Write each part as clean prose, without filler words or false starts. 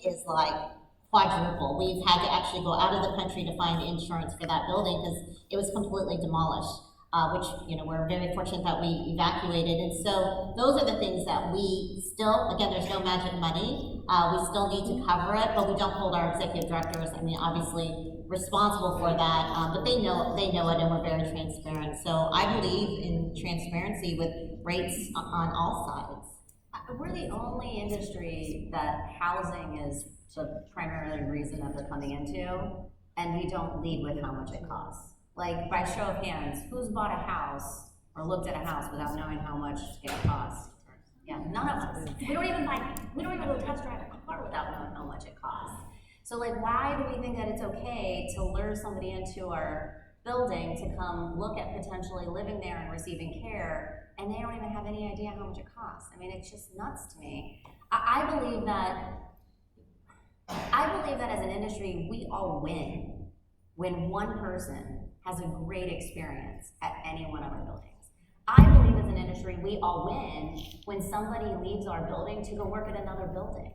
is like quadruple. We've had to actually go out of the country to find insurance for that building because it was completely demolished, which, you know, we're very fortunate that we evacuated. And so those are the things that we still, again, there's no magic money. We still need to cover it, but we don't hold our executive directors, I mean, obviously responsible for that, but they know it, and we're very transparent. So I believe in transparency with rates on all sides. We're the only industry that housing is the primary reason that they're coming into, and we don't lead with how much it costs. Like, by show of hands, who's bought a house or looked at a house without knowing how much it costs? Yeah, none of us. We don't even go test drive a car without knowing how much it costs. So like, why do we think that it's okay to lure somebody into our building to come look at potentially living there and receiving care, and they don't even have any idea how much it costs? I mean, it's just nuts to me. I believe that as an industry, we all win when one person has a great experience at any one of our buildings. I believe as an industry, we all win when somebody leaves our building to go work at another building,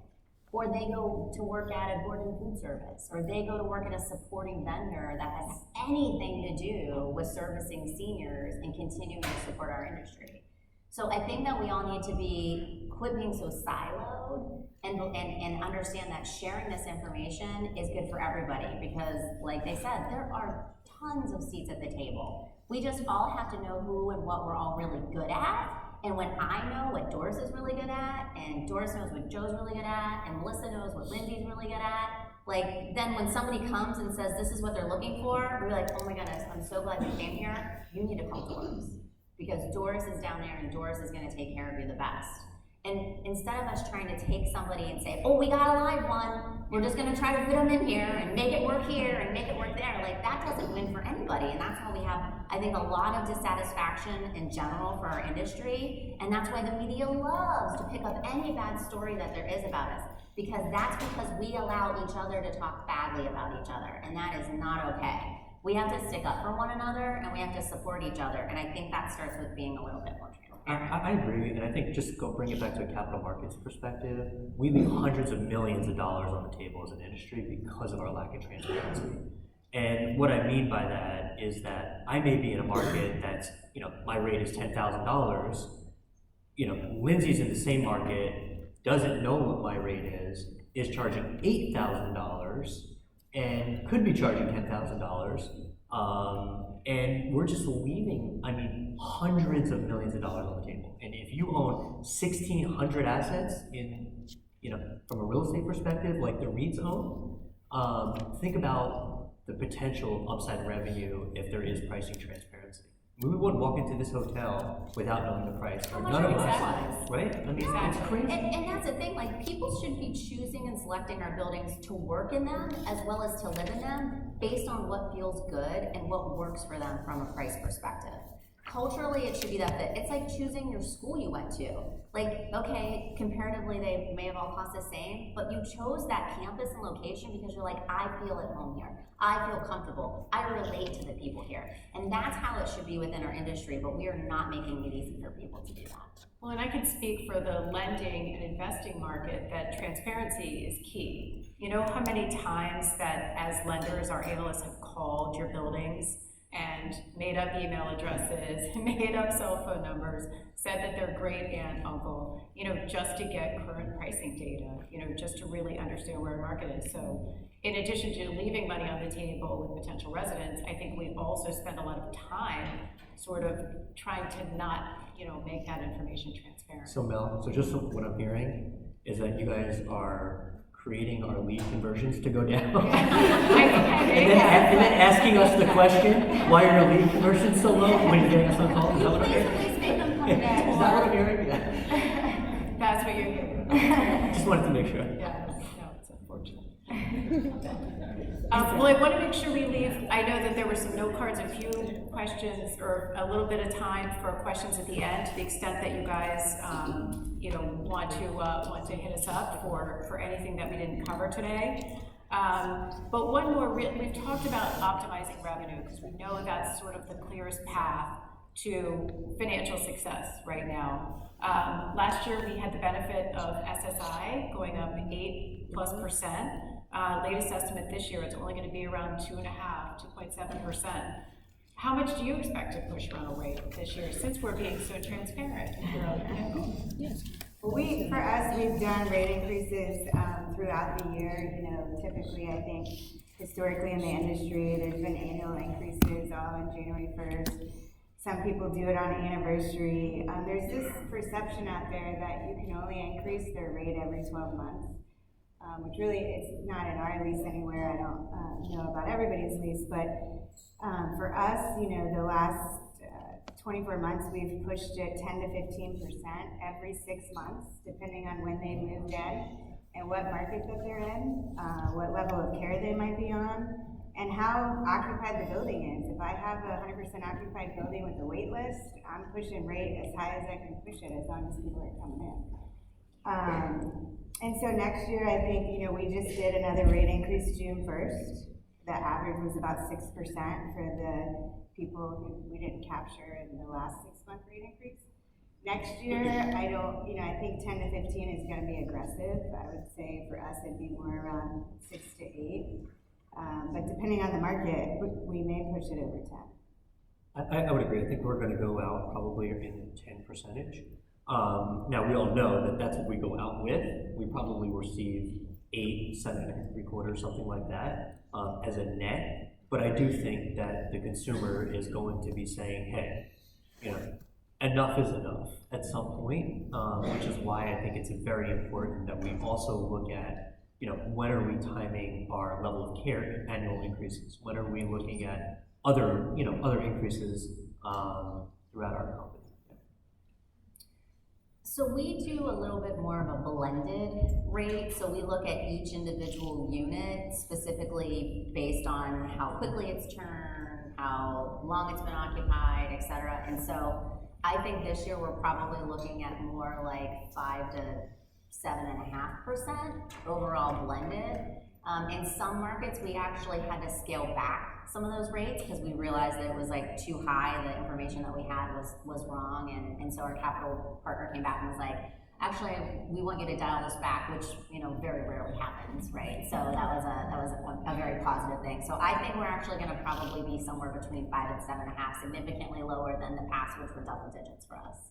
or they go to work at a board and food service, or they go to work at a supporting vendor that has anything to do with servicing seniors and continuing to support our industry. So I think that we all need to quit being so siloed and understand that sharing this information is good for everybody, because like they said, there are tons of seats at the table. We just all have to know who and what we're all really good at. And when I know what Doris is really good at, and Doris knows what Joe's really good at, and Melissa knows what Lindsay's really good at, like, then when somebody comes and says this is what they're looking for, we're like, oh my goodness, I'm so glad you came here. You need to call Doris, because Doris is down there and Doris is gonna take care of you the best. And instead of us trying to take somebody and say, oh, we got a live one, we're just gonna try to fit them in here and make it work here and make it work there, like, that doesn't win for anybody. And that's how we have, I think, a lot of dissatisfaction in general for our industry. And that's why the media loves to pick up any bad story that there is about us, because we allow each other to talk badly about each other, and that is not okay. We have to stick up for one another, and we have to support each other, and I think that starts with being a little bit more transparent. I agree, and I think just bring it back to a capital markets perspective. We leave hundreds of millions of dollars on the table as an industry because of our lack of transparency. And what I mean by that is that I may be in a market that's, you know, my rate is $10,000. You know, Lindsay's in the same market, doesn't know what my rate is charging $8,000, and could be charging $10,000. And we're just leaving, I mean, hundreds of millions of dollars on the table. And if you own 1,600 assets in, you know, from a real estate perspective, like the REITs own, think about the potential upside revenue if there is pricing transparency. We wouldn't walk into this hotel without knowing the price. None of us, right? I mean, it's crazy. And that's the thing, like, people should be choosing and selecting our buildings to work in them as well as to live in them based on what feels good and what works for them from a price perspective. Culturally, it should be that fit. It's like choosing your school you went to. Like, okay, comparatively, they may have all cost the same, but you chose that campus and location because you're like, I feel at home here. I feel comfortable. I relate to the people here. And that's how it should be within our industry, but we are not making it easy for people to do that. Well, and I can speak for the lending and investing market that transparency is key. You know how many times that as lenders, our analysts have called your buildings and made up email addresses, made up cell phone numbers, said that they're great aunt, uncle, you know, just to get current pricing data, you know, just to really understand where the market is. So in addition to leaving money on the table with potential residents, I think we also spend a lot of time sort of trying to not, you know, make that information transparent. So Mel, so just what I'm hearing is that you guys are creating our lead conversions to go down. and then asking us the question, why are your lead conversions so low when you're getting us on call? Is that what I'm hearing? Please make them come back. Is that what I'm hearing? Yeah. That's what you're hearing. Just wanted to make sure. Yeah, no, it's unfortunate. Well, I want to make sure we leave. I know that there were some note cards, a few questions, or a little bit of time for questions at the end, to the extent that you guys, you know, want to hit us up for anything that we didn't cover today. But one more, we've talked about optimizing revenue because we know that's sort of the clearest path to financial success right now. Last year, we had the benefit of SSI going up 8+%. Latest estimate this year, it's only going to be around 2.7%. How much do you expect to push rental rate this year, since we're being so transparent? Yes. Well, for us, we've done rate increases throughout the year. You know, typically, I think historically in the industry, there's been annual increases all on January 1st. Some people do it on anniversary. There's this perception out there that you can only increase their rate every 12 months, which really it's not in our lease anywhere. I don't know about everybody's lease, but for us, you know, the last 24 months, we've pushed it 10 to 15% every 6 months, depending on when they moved in and what market that they're in, what level of care they might be on, and how occupied the building is. If I have a 100% occupied building with a wait list, I'm pushing rate as high as I can push it as long as people are coming in. And so next year, I think, you know, we just did another rate increase June 1st. The average was about 6% for the people who we didn't capture in the last 6-month rate increase. Next year, I think 10 to 15 is going to be aggressive. I would say for us, it'd be more around 6 to 8. But depending on the market, we may push it over 10. I would agree. I think we're going to go out probably in the 10%. Now we all know that that's what we go out with. We probably receive 8, 7.75, something like that, as a net. But I do think that the consumer is going to be saying, hey, you know, enough is enough at some point, which is why I think it's very important that we also look at, you know, when are we timing our level of care annual increases? When are we looking at other increases throughout our company? So we do a little bit more of a blended rate. So we look at each individual unit specifically based on how quickly it's turned, how long it's been occupied, et cetera. And so I think this year we're probably looking at more like 5 to 7.5% overall blended. In some markets, we actually had to scale back some of those rates because we realized that it was like too high. The information that we had was wrong, and so our capital partner came back and was like, actually, we want you to dial this back, which, you know, very rarely happens, right? So that was a very positive thing. So I think we're actually going to probably be somewhere between 5 and 7.5, significantly lower than the past, which were double digits for us.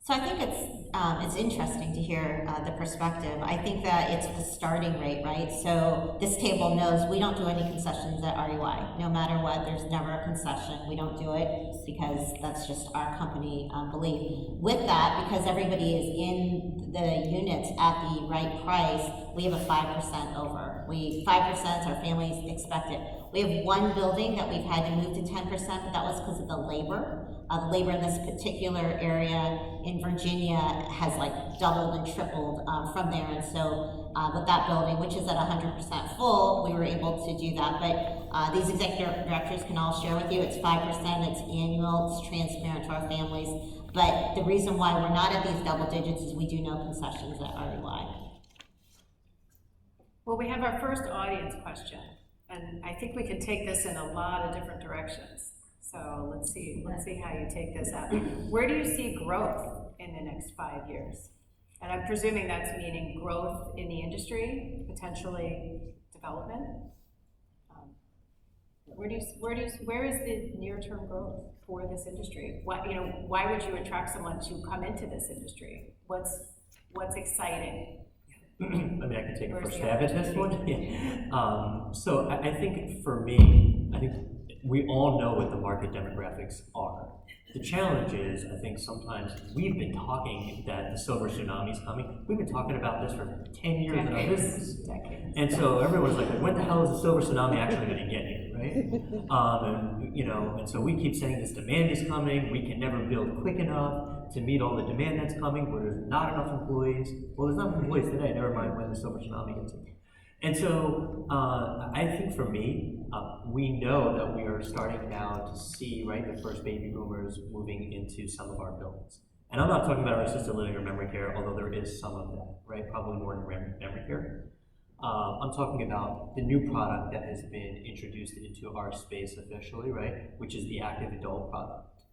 So I think it's interesting to hear the perspective. I think that it's the starting rate, right? So this table knows we don't do any concessions at RUI. No matter what, there's never a concession. We don't do it because that's just our company belief. With that, because everybody is in the units at the right price, we have a 5% over. 5% is our families expect it. We have one building that we've had to move to 10%, but that was because of the labor. The labor in this particular area in Virginia has like doubled and tripled from there. And so with that building, which is at 100% full, we were able to do that. But these executive directors can all share with you, it's 5%, it's annual, it's transparent to our families. But the reason why we're not at these double digits is we do no concessions at RUI. Well, we have our first audience question, and I think we could take this in a lot of different directions. So let's see how you take this up. Where do you see growth in the next 5 years? And I'm presuming that's meaning growth in the industry, potentially development. Where is the near-term growth for this industry? Why would you attract someone to come into this industry? What's exciting? I mean, I can take a first stab at this one. So I think for me, we all know what the market demographics are. The challenge is, I think sometimes we've been talking that the silver tsunami is coming. We've been talking about this for 10 years in our business. Decades. And so everyone's like, when the hell is the silver tsunami actually going to get here, right? And so we keep saying this demand is coming. We can never build quick enough to meet all the demand that's coming, where there's not enough employees. Well, there's not enough employees today, never mind when the silver tsunami gets here. And so I think for me, we know that we are starting now to see, right, the first baby boomers moving into some of our buildings. And I'm not talking about our assisted living or memory care, although there is some of that, right, probably more in memory care. I'm talking about the new product that has been introduced into our space officially, right, which is the active adult product.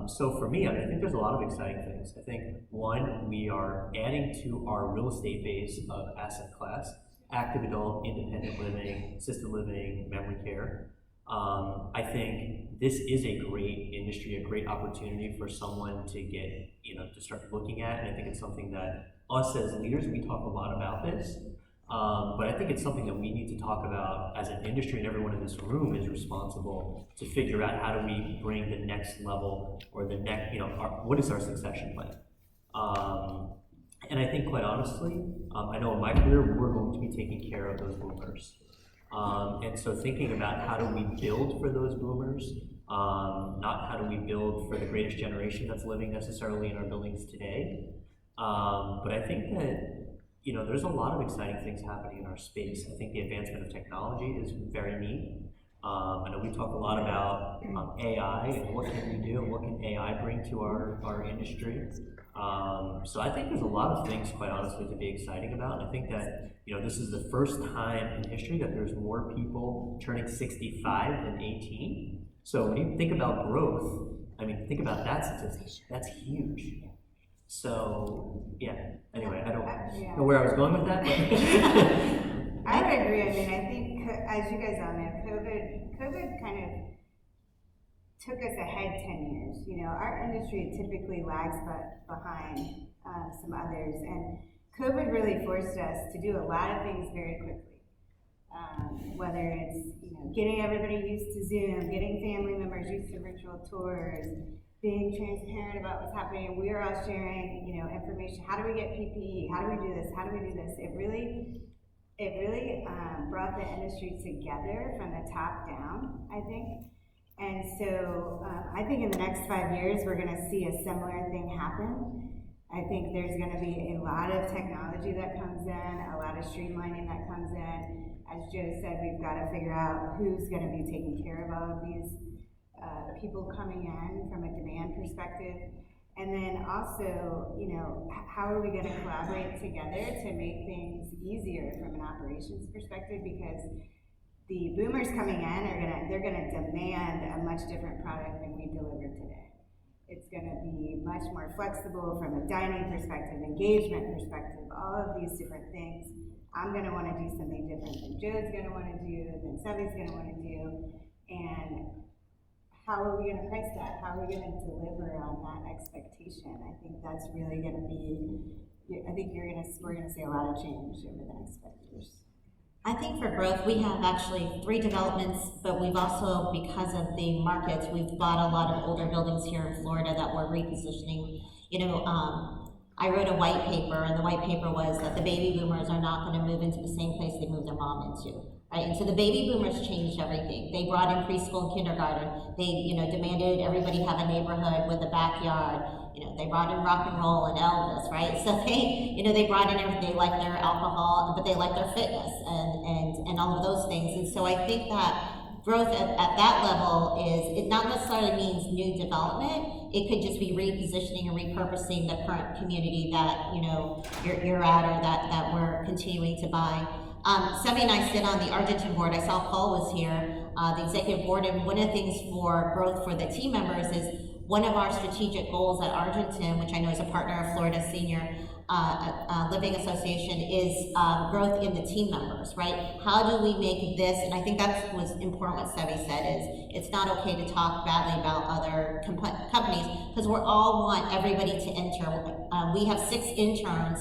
So for me, I think there's a lot of exciting things. I think one, we are adding to our real estate base of asset class, active adult, independent living, assisted living, memory care. I think this is a great industry, a great opportunity for someone to get, to start looking at. And I think it's something that us as leaders, we talk a lot about this. But I think it's something that we need to talk about as an industry, and everyone in this room is responsible to figure out how do we bring the next level or the next, what is our succession plan? And I think quite honestly, I know in my career, we're going to be taking care of those boomers. And so thinking about how do we build for those boomers, not how do we build for the greatest generation that's living necessarily in our buildings today. But I think that, there's a lot of exciting things happening in our space. I think the advancement of technology is very neat. I know we talk a lot about AI and what can we do and what can AI bring to our industry. So I think there's a lot of things, quite honestly, to be exciting about. And I think that, this is the first time in history that there's more people turning 65 than 18. So when you think about growth, think about that statistic. That's huge. So, yeah, anyway, I don't know where I was going with that, but. I would agree. I think, as you guys all know, COVID kind of took us ahead 10 years. Our industry typically lags behind some others, and COVID really forced us to do a lot of things very quickly. Whether it's, getting everybody used to Zoom, getting family members used to virtual tours, being transparent about what's happening. We are all sharing, information. How do we get PPE? How do we do this? How do we do this? It really brought the industry together from the top down, I think. And so I think in the next 5 years, we're going to see a similar thing happen. I think there's going to be a lot of technology that comes in, a lot of streamlining that comes in. As Joe said, we've got to figure out who's going to be taking care of all of these people coming in from a demand perspective. And then also, how are we going to collaborate together to make things easier from an operations perspective? Because the boomers coming in they're gonna demand a much different product than we deliver today. It's gonna be much more flexible from a dining perspective, engagement perspective, all of these different things. I'm gonna wanna do something different than Joe's gonna wanna do, than Sevi's gonna wanna do, and how are we gonna price that? How are we gonna deliver on that expectation? I think that's really gonna be, I think we're gonna see a lot of change over the next 5 years. I think for growth, we have actually 3 developments, but we've also, because of the markets, we've bought a lot of older buildings here in Florida that we're repositioning. I wrote a white paper, and the white paper was that the baby boomers are not gonna move into the same place they moved their mom into. Right, and so the baby boomers changed everything. They brought in preschool and kindergarten. They, demanded everybody have a neighborhood with a backyard. They brought in rock and roll and Elvis, right? So they brought in everything. They like their alcohol, but they like their fitness and all of those things. And so I think that growth at that level it not necessarily means new development. It could just be repositioning and repurposing the current community that you're at or that we're continuing to buy. Sevi and I sit on the Argentine board. I saw Paul was here, the executive board, and one of the things for growth for the team members is one of our strategic goals at Argentine, which I know is a partner of Florida Senior Living Association, is growth in the team members, right? How do we make this, and I think that was important what Sevi said, is it's not okay to talk badly about other companies, because we all want everybody to enter. We have 6 interns.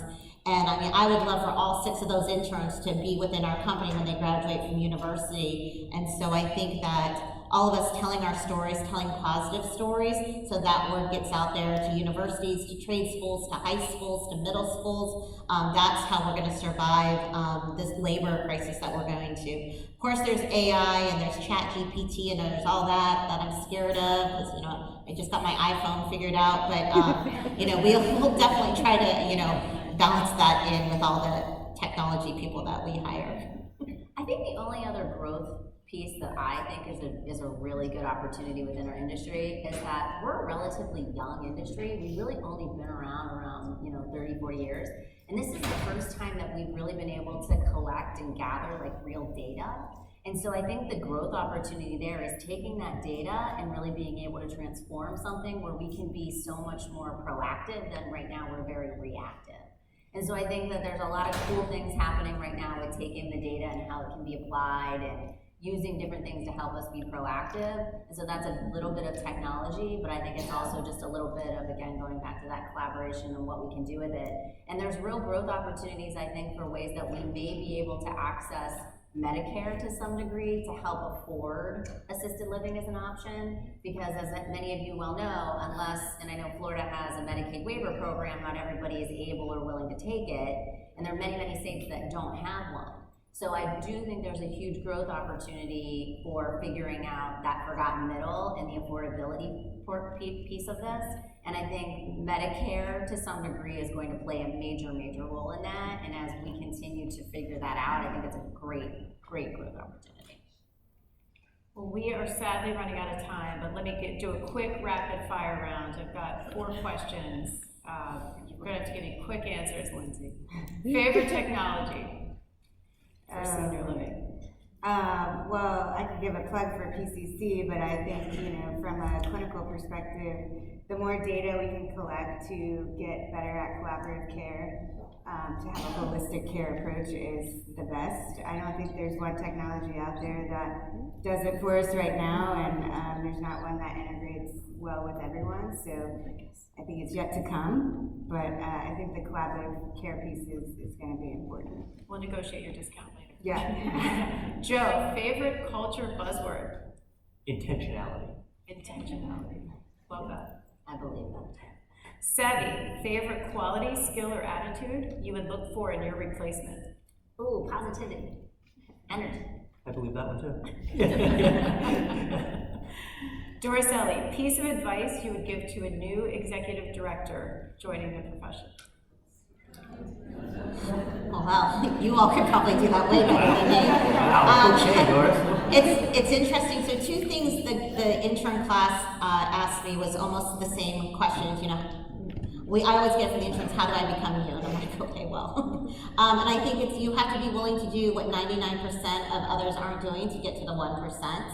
And I would love for all 6 of those interns to be within our company when they graduate from university. And so I think that all of us telling our stories, telling positive stories, so that word gets out there to universities, to trade schools, to high schools, to middle schools. That's how we're going to survive this labor crisis that we're going to. Of course, there's AI and there's Chat GPT and there's all that I'm scared of, because I just got my iPhone figured out. But we'll definitely try to balance that in with all the technology people that we hire. I think the only other growth piece that I think is a really good opportunity within our industry is that we're a relatively young industry. We've really only been around 30, 40 years. And this is the first time that we've really been able to collect and gather real data. And so I think the growth opportunity there is taking that data and really being able to transform something where we can be so much more proactive than right now we're very reactive. And so I think that there's a lot of cool things happening right now with taking the data and how it can be applied and using different things to help us be proactive. And so that's a little bit of technology, but I think it's also just a little bit of, again, going back to that collaboration and what we can do with it. And there's real growth opportunities, I think, for ways that we may be able to access Medicare to some degree to help afford assisted living as an option, because as many of you well know, unless, and I know Florida has a Medicaid waiver program, not everybody is able or willing to take it, and there are many, many states that don't have one. So I do think there's a huge growth opportunity for figuring out that forgotten middle and the affordability piece of this. And I think Medicare to some degree is going to play a major, major role in that. And as we continue to figure that out, I think it's a great, great growth opportunity. Well, we are sadly running out of time, but let me do a quick rapid fire round. I've got 4 questions. You're gonna have to give me quick answers, Lindsay. Favorite technology for senior living? Well, I could give a plug for PCC, but I think, from a clinical perspective, the more data we can collect to get better at collaborative care, to have a holistic care approach is the best. I don't think there's one technology out there that does it for us right now, and there's not one that integrates well with everyone, so I think it's yet to come, but I think the collaborative care piece is going to be important. We'll negotiate your discount later. Yeah. Joe, favorite culture buzzword? Intentionality. Intentionality. Love that. I believe that. Savvy, favorite quality, skill, or attitude you would look for in your replacement? Ooh, positivity, energy. I believe that one too. Doris-Ellie, piece of advice you would give to a new executive director joining the profession? Oh, wow, you all could probably do that way better than me. It's interesting. So 2 things the intern class asked me was almost the same questions. I always get from the interns, how do I become you? And I'm like, okay, well. And I think you have to be willing to do what 99% of others aren't doing to get to the 1%.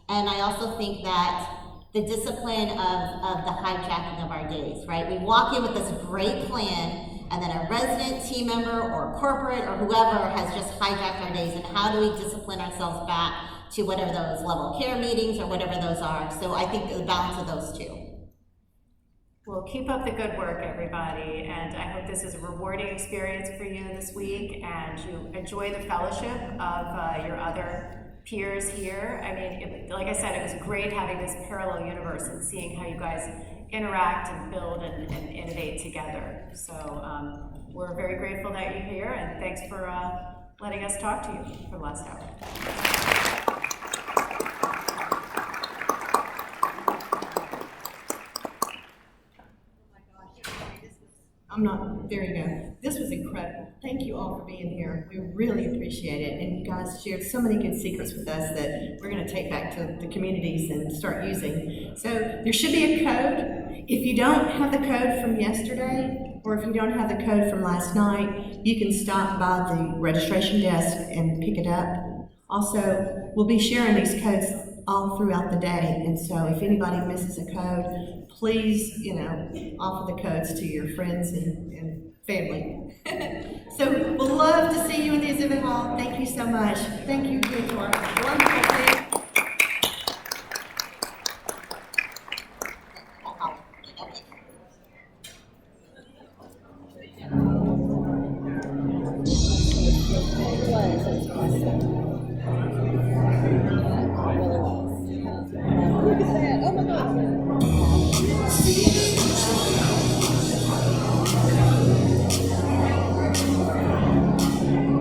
And I also think that the discipline of the hijacking of our days, right? We walk in with this great plan, and then a resident, team member, or corporate, or whoever has just hijacked our days, and how do we discipline ourselves back to whatever those level care meetings or whatever those are? So I think the balance of those 2. Well, keep up the good work, everybody, and I hope this is a rewarding experience for you this week, and you enjoy the fellowship of your other peers here. I mean, like I said, it was great having this parallel universe and seeing how you guys interact and build and innovate together. So we're very grateful that you're here, and thanks for letting us talk to you for the last hour. There you go. This was incredible. Thank you all for being here. We really appreciate it. And you guys shared so many good secrets with us that we're going to take back to the communities and start using. So there should be a code. If you don't have the code from yesterday, or if you don't have the code from last night, you can stop by the registration desk and pick it up. Also, we'll be sharing these codes all throughout the day. And so if anybody misses a code, please, offer the codes to your friends and family. So we'll love to see you in the exhibit hall. Thank you so much. Thank you to our wonderful team.